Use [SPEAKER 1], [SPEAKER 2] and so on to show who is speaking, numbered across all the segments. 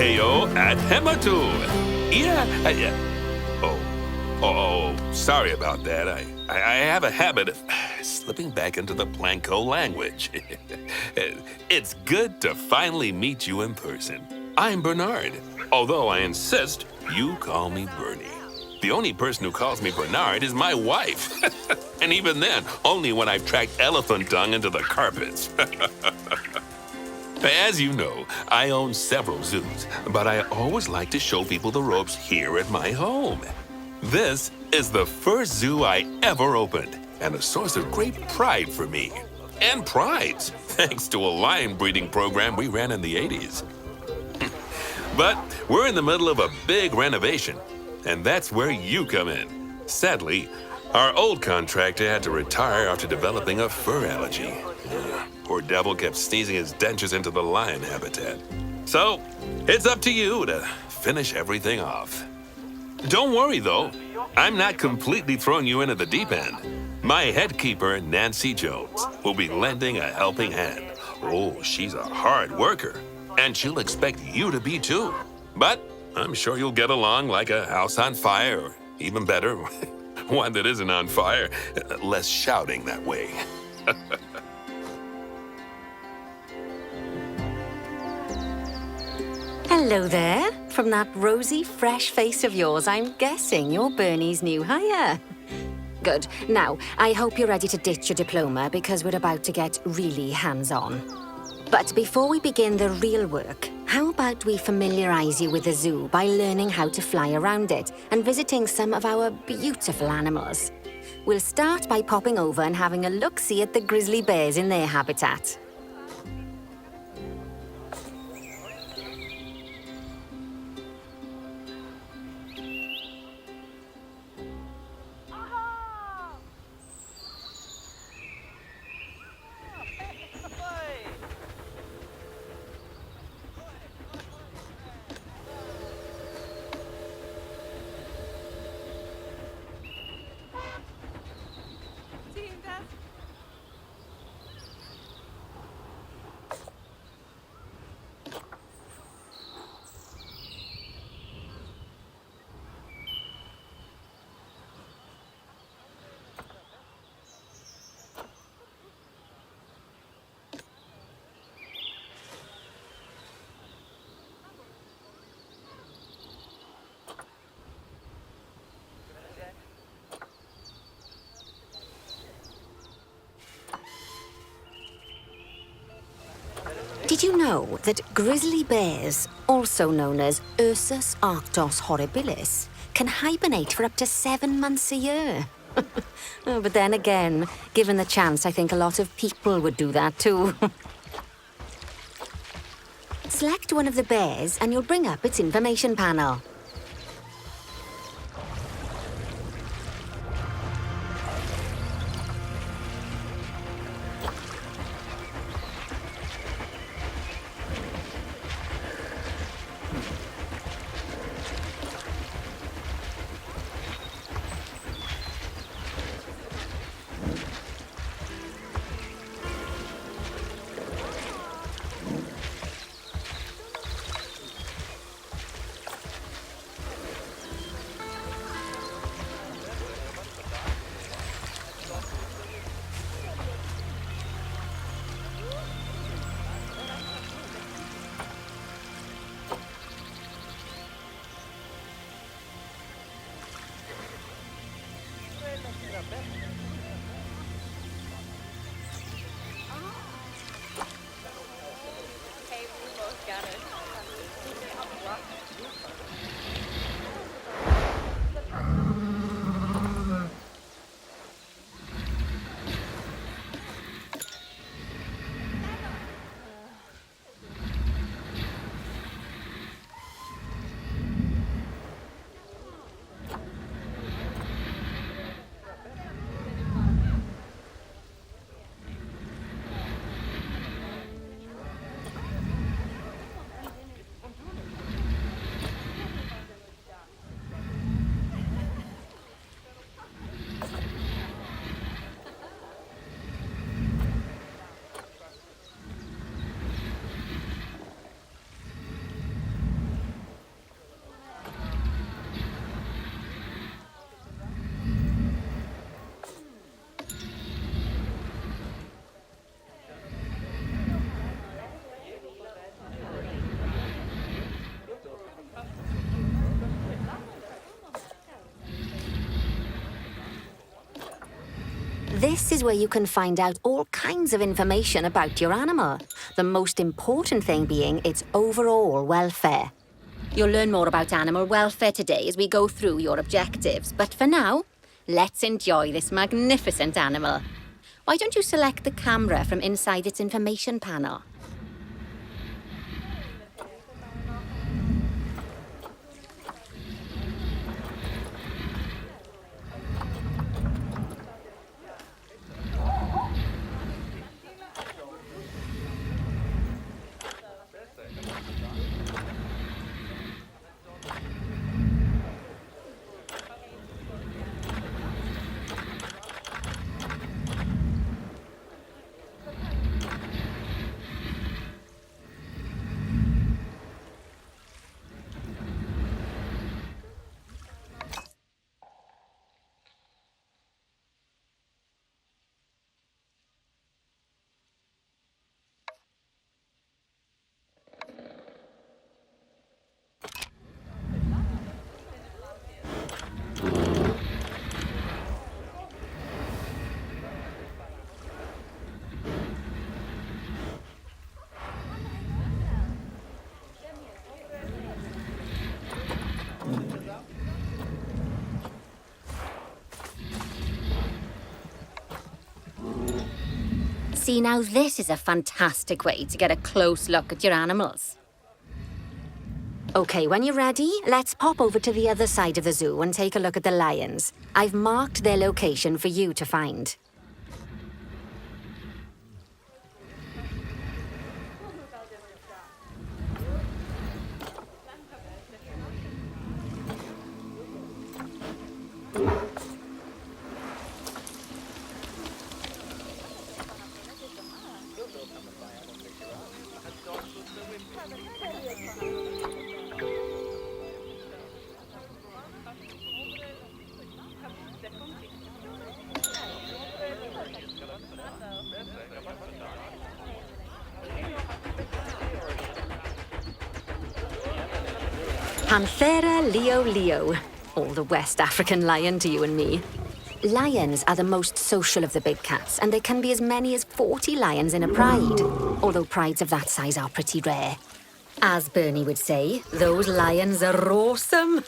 [SPEAKER 1] Ayo at Hematu. Yeah, sorry about that. I have a habit of slipping back into the Blanco language. It's good to finally meet you in person. I'm Bernard, although I insist you call me Bernie. The only person who calls me Bernard is my wife. And even then, only when I've tracked elephant dung into the carpets. As you know, I own several zoos, but I always like to show people the ropes here at my home. This is the first zoo I ever opened, and a source of great pride for me. And prides, thanks to a lion breeding program we ran in the 80s. But we're in the middle of a big renovation, and that's where you come in. Sadly, our old contractor had to retire after developing a fur allergy. Poor devil kept sneezing his dentures into the lion habitat. So, it's up to you to finish everything off. Don't worry, though. I'm not completely throwing you into the deep end. My head keeper, Nancy Jones, will be lending a helping hand. Oh, she's a hard worker, and she'll expect you to be too. But I'm sure you'll get along like a house on fire, or even better, one that isn't on fire. Less shouting that way.
[SPEAKER 2] Hello there. From that rosy, fresh face of yours, I'm guessing you're Bernie's new hire. Good. Now, I hope you're ready to ditch your diploma because we're about to get really hands-on. But before we begin the real work, how about we familiarize you with the zoo by learning how to fly around it and visiting some of our beautiful animals? We'll start by popping over and having a look-see at the grizzly bears in their habitat. Did you know that grizzly bears, also known as Ursus arctos horribilis, can hibernate for up to 7 months a year? Oh, but then again, given the chance, I think a lot of people would do that too. Select one of the bears and you'll bring up its information panel. This is where you can find out all kinds of information about your animal. The most important thing being its overall welfare. You'll learn more about animal welfare today as we go through your objectives. But for now, let's enjoy this magnificent animal. Why don't you select the camera from inside its information panel? See, now this is a fantastic way to get a close look at your animals. Okay, when you're ready, let's pop over to the other side of the zoo and take a look at the lions. I've marked their location for you to find. Panthera leo. All the West African lion to you and me. Lions are the most social of the big cats, and there can be as many as 40 lions in a pride, although prides of that size are pretty rare. As Bernie would say, those lions are awesome,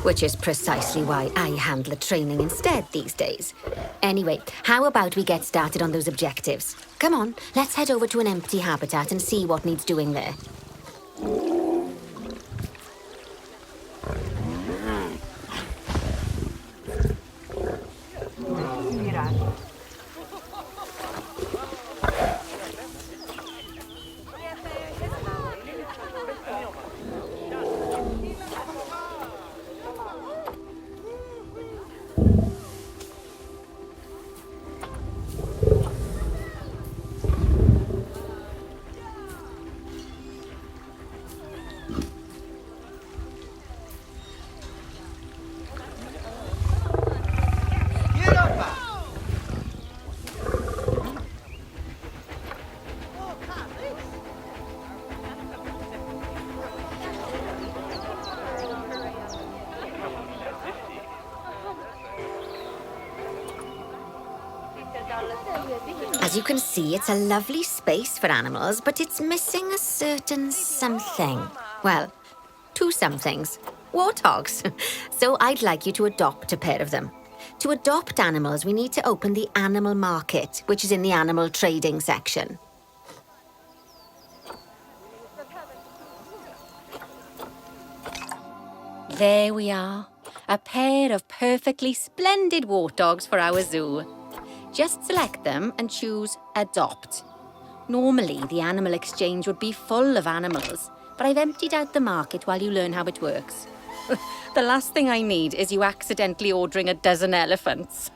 [SPEAKER 2] which is precisely why I handle the training instead these days. Anyway, how about we get started on those objectives? Come on, let's head over to an empty habitat and see what needs doing there. As you can see, it's a lovely space for animals, but it's missing a certain something. Well, two somethings. Warthogs. So I'd like you to adopt a pair of them. To adopt animals, we need to open the animal market, which is in the animal trading section. There we are. A pair of perfectly splendid warthogs for our zoo. Just select them and choose Adopt. Normally, the animal exchange would be full of animals, but I've emptied out the market while you learn how it works. The last thing I need is you accidentally ordering a dozen elephants.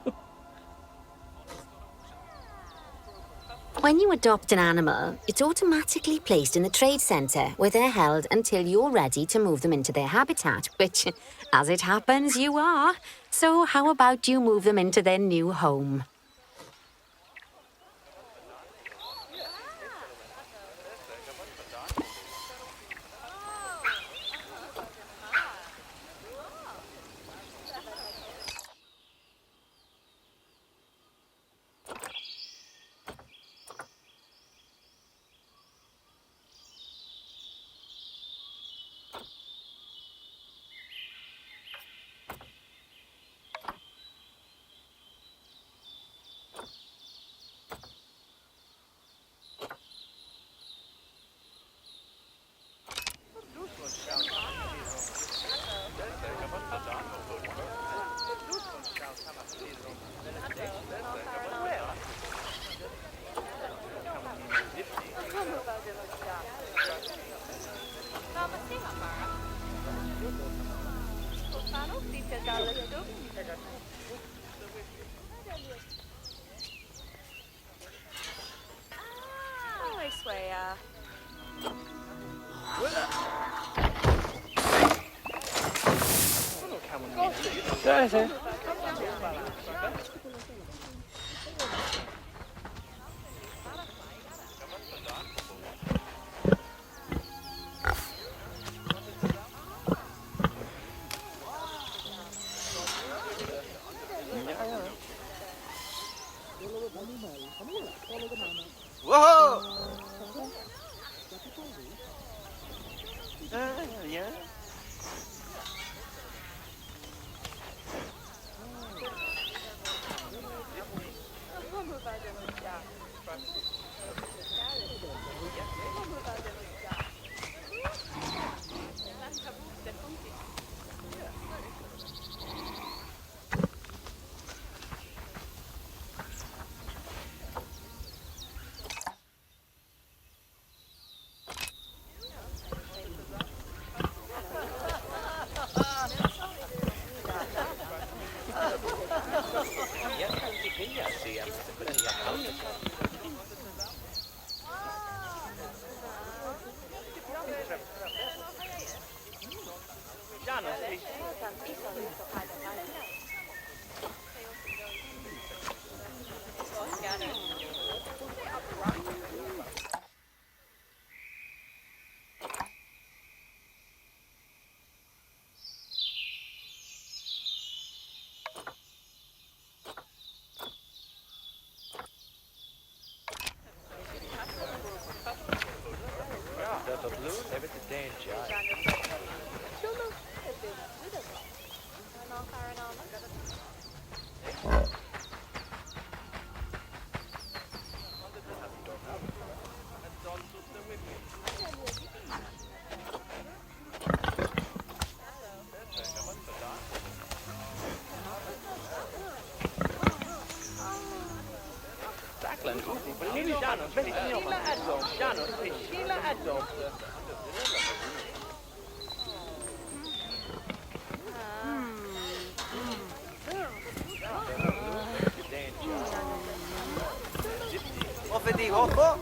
[SPEAKER 2] When you adopt an animal, it's automatically placed in the trade centre, where they're held until you're ready to move them into their habitat, which, as it happens, you are. So how about you move them into their new home?
[SPEAKER 3] I swear.
[SPEAKER 4] Sí, sí.
[SPEAKER 5] Whoa! Yeah. Vad för det var?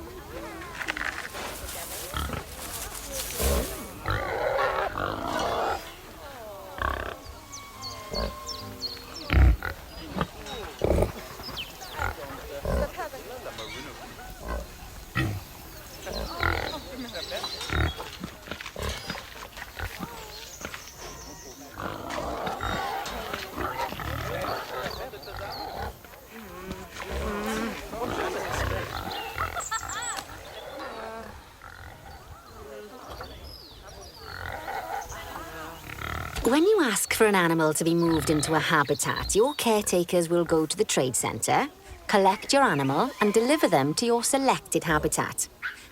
[SPEAKER 2] When you ask for an animal to be moved into a habitat, your caretakers will go to the trade centre, collect your animal and deliver them to your selected habitat.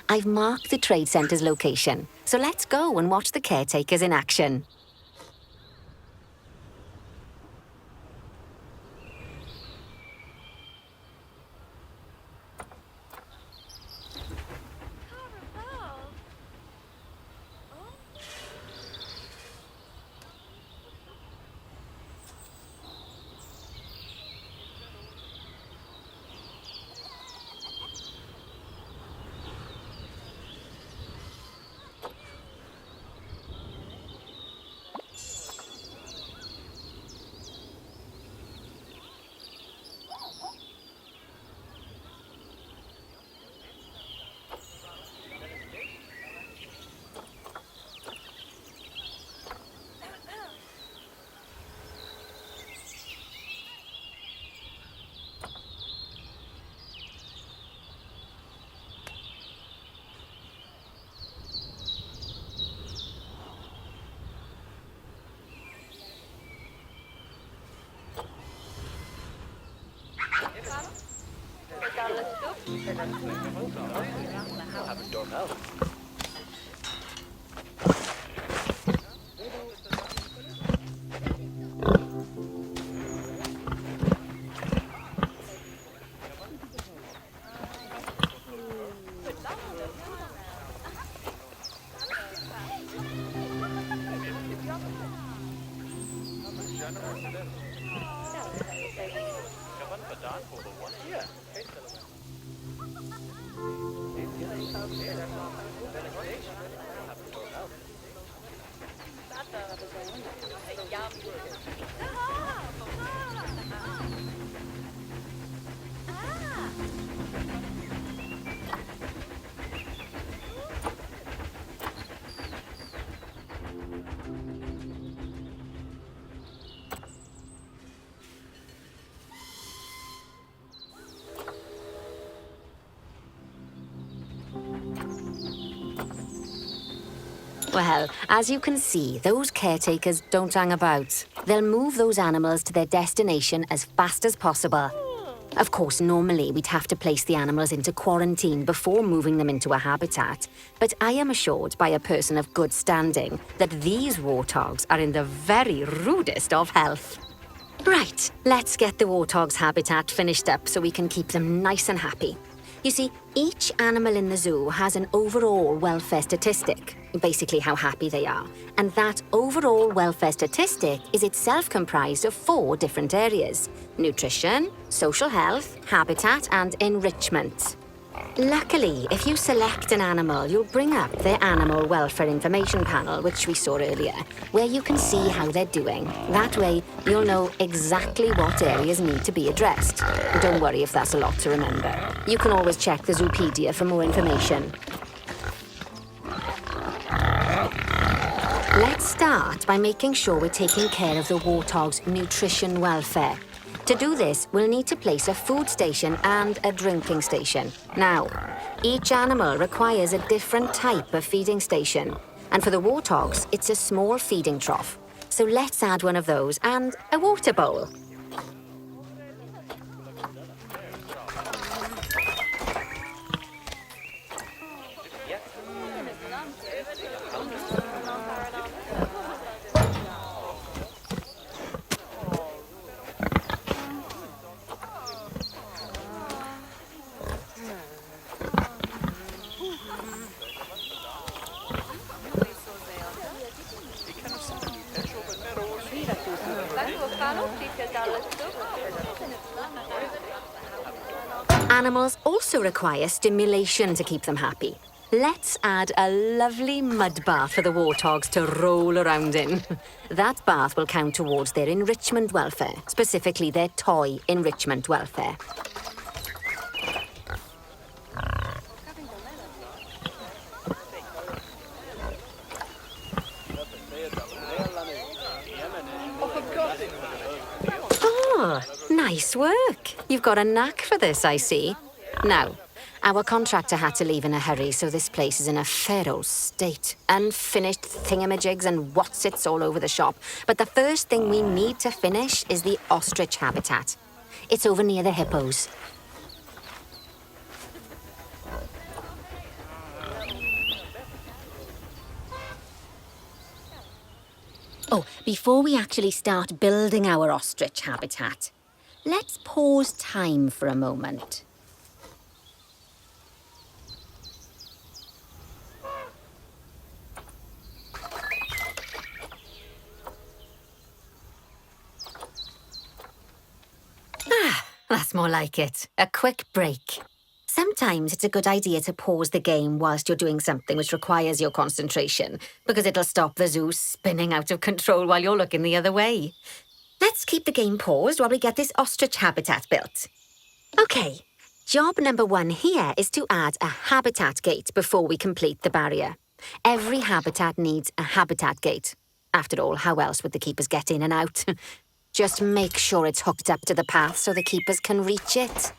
[SPEAKER 2] I've marked the trade centre's location, so let's go and watch the caretakers in action. Well, as you can see, those caretakers don't hang about. They'll move those animals to their destination as fast as possible. Of course, normally we'd have to place the animals into quarantine before moving them into a habitat, but I am assured by a person of good standing that these warthogs are in the very rudest of health. Right, let's get the warthog's habitat finished up so we can keep them nice and happy. You see, each animal in the zoo has an overall welfare statistic, basically how happy they are. And that overall welfare statistic is itself comprised of 4 different areas: nutrition, social health, habitat, and enrichment. Luckily, if you select an animal, you'll bring up their animal welfare information panel, which we saw earlier, where you can see how they're doing. That way, you'll know exactly what areas need to be addressed. Don't worry if that's a lot to remember. You can always check the Zoopedia for more information. Let's start by making sure we're taking care of the warthog's nutrition welfare. To do this, we'll need to place a food station and a drinking station. Now, each animal requires a different type of feeding station. And for the warthogs, it's a small feeding trough. So let's add one of those and a water bowl. Animals also require stimulation to keep them happy. Let's add a lovely mud bath for the warthogs to roll around in. That bath will count towards their enrichment welfare, specifically their toy enrichment welfare. Oh, nice work. You've got a knack for this, I see. Now, our contractor had to leave in a hurry, so this place is in a fair old state. Unfinished thingamajigs and whatsits all over the shop. But the first thing we need to finish is the ostrich habitat. It's over near the hippos. Oh, before we actually start building our ostrich habitat, let's pause time for a moment. That's more like it. A quick break. Sometimes it's a good idea to pause the game whilst you're doing something which requires your concentration, because it'll stop the zoo spinning out of control while you're looking the other way. Let's keep the game paused while we get this ostrich habitat built. Okay, job number 1 here is to add a habitat gate before we complete the barrier. Every habitat needs a habitat gate. After all, how else would the keepers get in and out? Just make sure it's hooked up to the path so the keepers can reach it.